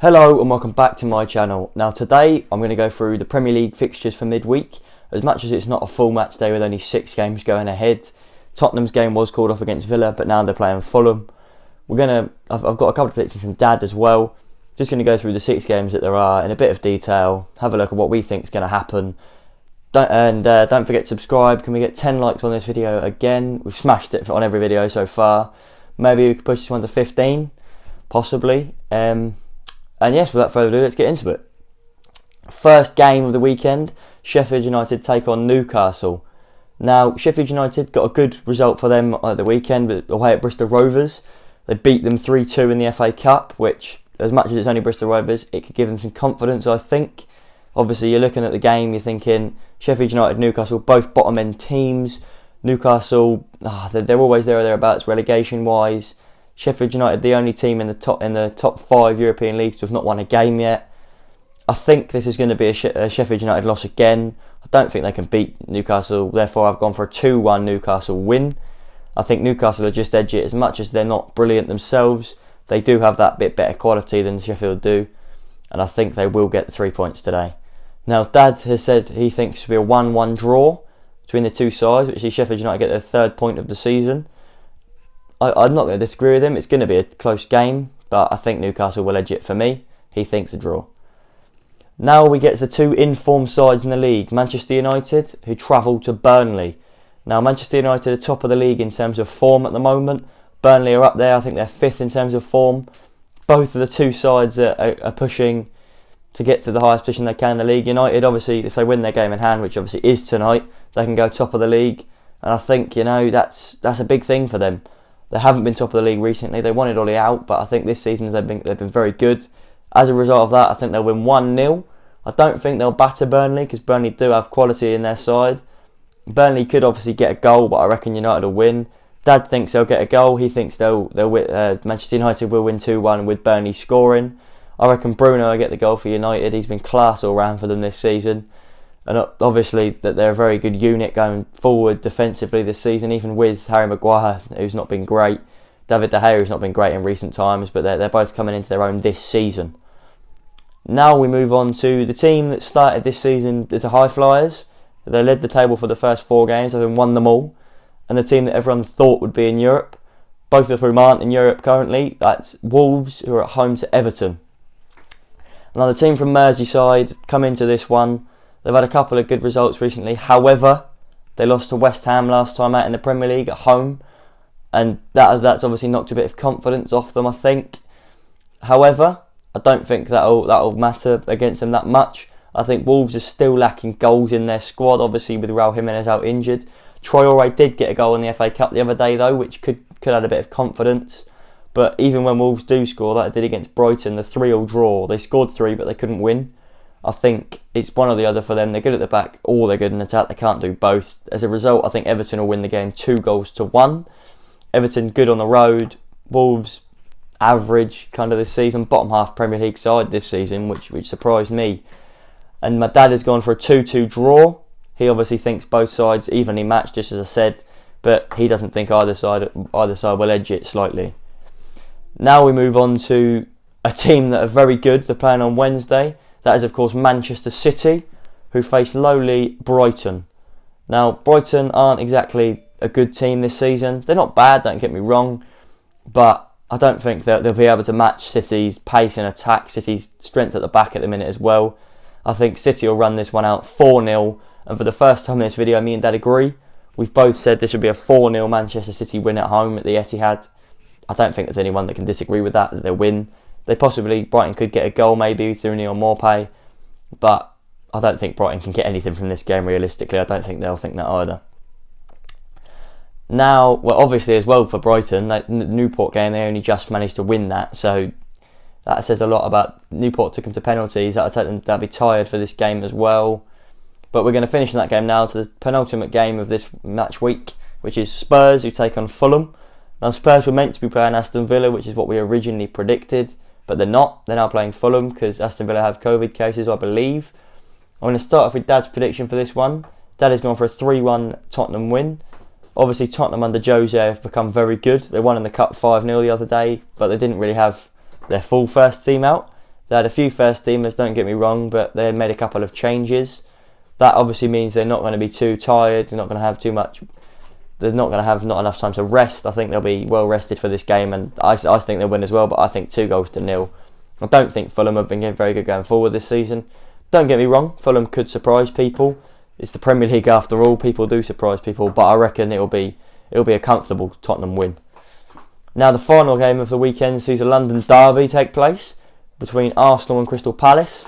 Hello and welcome back to my channel. Now today I'm going to go through the Premier League fixtures for midweek. As much as it's not a full match day with only 6 games going ahead, Tottenham's game was called off against Villa, but now they're playing Fulham. I've got a couple of predictions from Dad as well. Just going to go through the 6 games that there are in a bit of detail, have a look at what we think is going to happen. Don't forget to subscribe. Can we get 10 likes on this video again? We've smashed it on every video so far. Maybe we could push this one to 15, possibly. And yes, without further ado, let's get into it. First game of the weekend, Sheffield United take on Newcastle. Now, Sheffield United got a good result for them at the weekend, but away at Bristol Rovers. They beat them 3-2 in the FA Cup, which, as much as it's only Bristol Rovers, it could give them some confidence, I think. Obviously, you're looking at the game, you're thinking, Sheffield United, Newcastle, both bottom-end teams. Newcastle, they're always there or thereabouts relegation-wise. Sheffield United, the only team in the top 5 European leagues to have not won a game yet. I think this is going to be a Sheffield United loss again. I don't think they can beat Newcastle. Therefore, I've gone for a 2-1 Newcastle win. I think Newcastle will just edge it. As much as they're not brilliant themselves, they do have that bit better quality than Sheffield do. And I think they will get the 3 points today. Now, Dad has said he thinks it should be a 1-1 draw between the two sides, which sees Sheffield United get their 3rd point of the season. I'm not going to disagree with him. It's going to be a close game, but I think Newcastle will edge it for me. He thinks a draw. Now we get to the 2 informed sides in the league. Manchester United, who travel to Burnley. Now Manchester United are top of the league in terms of form at the moment. Burnley are up there. I think they're 5th in terms of form. Both of the two sides are pushing to get to the highest position they can in the league. United, obviously, if they win their game in hand, which obviously is tonight, they can go top of the league. And I think, that's a big thing for them. They haven't been top of the league recently. They wanted Ollie out, but I think this season they've been very good. As a result of that, I think they'll win 1-0. I don't think they'll batter Burnley because Burnley do have quality in their side. Burnley could obviously get a goal, but I reckon United will win. Dad thinks they'll get a goal. He thinks Manchester United will win 2-1 with Burnley scoring. I reckon Bruno will get the goal for United. He's been class all round for them this season. And obviously that they're a very good unit going forward defensively this season, even with Harry Maguire, who's not been great. David De Gea, who's not been great in recent times, but they're both coming into their own this season. Now we move on to the team that started this season as the High Flyers. They led the table for the first 4 games, having won them all. And the team that everyone thought would be in Europe, both of whom aren't in Europe currently, that's Wolves, who are at home to Everton. Now the team from Merseyside come into this one. They've had a couple of good results recently. However, they lost to West Ham last time out in the Premier League at home, and that's obviously knocked a bit of confidence off them, I think. However, I don't think that'll matter against them that much. I think Wolves are still lacking goals in their squad, obviously with Raul Jimenez out injured. Traoré did get a goal in the FA Cup the other day though, which could add a bit of confidence. But even when Wolves do score, like they did against Brighton, the 3-3 draw, they scored 3 but they couldn't win. I think it's one or the other for them. They're good at the back or they're good in attack. They can't do both. As a result, I think Everton will win the game 2-1. Everton good on the road. Wolves average kind of this season. Bottom half Premier League side this season, which surprised me. And my dad has gone for a 2-2 draw. He obviously thinks both sides evenly matched, just as I said, but he doesn't think either side will edge it slightly. Now we move on to a team that are very good. They're playing on Wednesday. That is, of course, Manchester City, who face lowly Brighton. Now, Brighton aren't exactly a good team this season. They're not bad, don't get me wrong, but I don't think that they'll be able to match City's pace and attack, City's strength at the back at the minute as well. I think City will run this one out 4-0, and for the first time in this video, me and Dad agree. We've both said this would be a 4-0 Manchester City win at home at the Etihad. I don't think there's anyone that can disagree with that they'll win. Brighton could get a goal maybe through Neil Maupay, but I don't think Brighton can get anything from this game realistically. I don't think they'll think that either. Now, well, obviously as well for Brighton, the Newport game, they only just managed to win that, so that says a lot about Newport took them to penalties. They'll be tired for this game as well. But we're going to finish in that game now to the penultimate game of this match week, which is Spurs, who take on Fulham. Now Spurs were meant to be playing Aston Villa, which is what we originally predicted, but they're not. They're now playing Fulham because Aston Villa have COVID cases, I believe. I'm going to start off with Dad's prediction for this one. Dad has gone for a 3-1 Tottenham win. Obviously Tottenham under Jose have become very good. They won in the Cup 5-0 the other day, but they didn't really have their full first team out. They had a few first teamers, don't get me wrong, but they made a couple of changes. That obviously means they're not going to be too tired. They're not going to have too much. They're not going to have not enough time to rest. I think they'll be well rested for this game, and I think they'll win as well. But I think 2-0. I don't think Fulham have been very good going forward this season. Don't get me wrong, Fulham could surprise people. It's the Premier League after all. People do surprise people, but I reckon it'll be a comfortable Tottenham win. Now the final game of the weekend sees a London derby take place between Arsenal and Crystal Palace.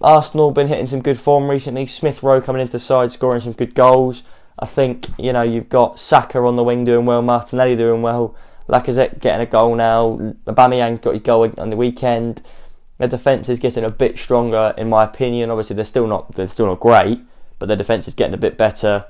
Arsenal been hitting some good form recently. Smith Rowe coming into the side, scoring some good goals. I think, you've got Saka on the wing doing well, Martinelli doing well, Lacazette getting a goal now, Aubameyang got his goal on the weekend. Their defence is getting a bit stronger, in my opinion. Obviously, they're still not great, but their defence is getting a bit better.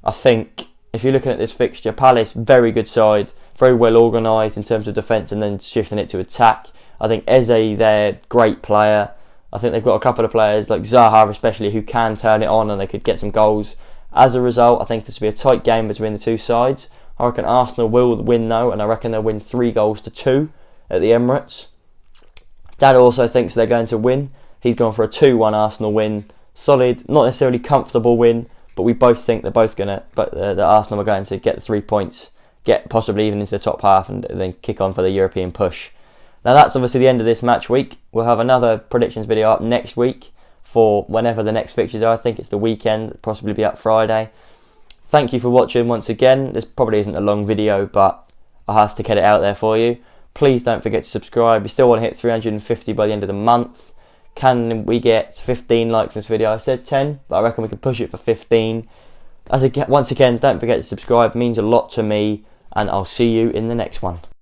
I think if you're looking at this fixture, Palace, very good side, very well organised in terms of defence, and then shifting it to attack. I think Eze, their great player. I think they've got a couple of players like Zaha, especially, who can turn it on and they could get some goals. As a result, I think this will be a tight game between the two sides. I reckon Arsenal will win though, and I reckon they'll win 3-2 at the Emirates. Dad also thinks they're going to win. He's gone for a 2-1 Arsenal win. Solid, not necessarily comfortable win, but we both think that Arsenal are going to get the 3 points, get possibly even into the top half, and then kick on for the European push. Now that's obviously the end of this match week. We'll have another predictions video up next week for whenever the next fixtures are. I think it's the weekend, possibly be up Friday. Thank you for watching once again. This probably isn't a long video, but I have to get it out there for you. Please don't forget to subscribe. We still want to hit 350 by the end of the month. Can we get 15 likes in this video? I said 10, but I reckon we can push it for 15. Once again, don't forget to subscribe. It means a lot to me, and I'll see you in the next one.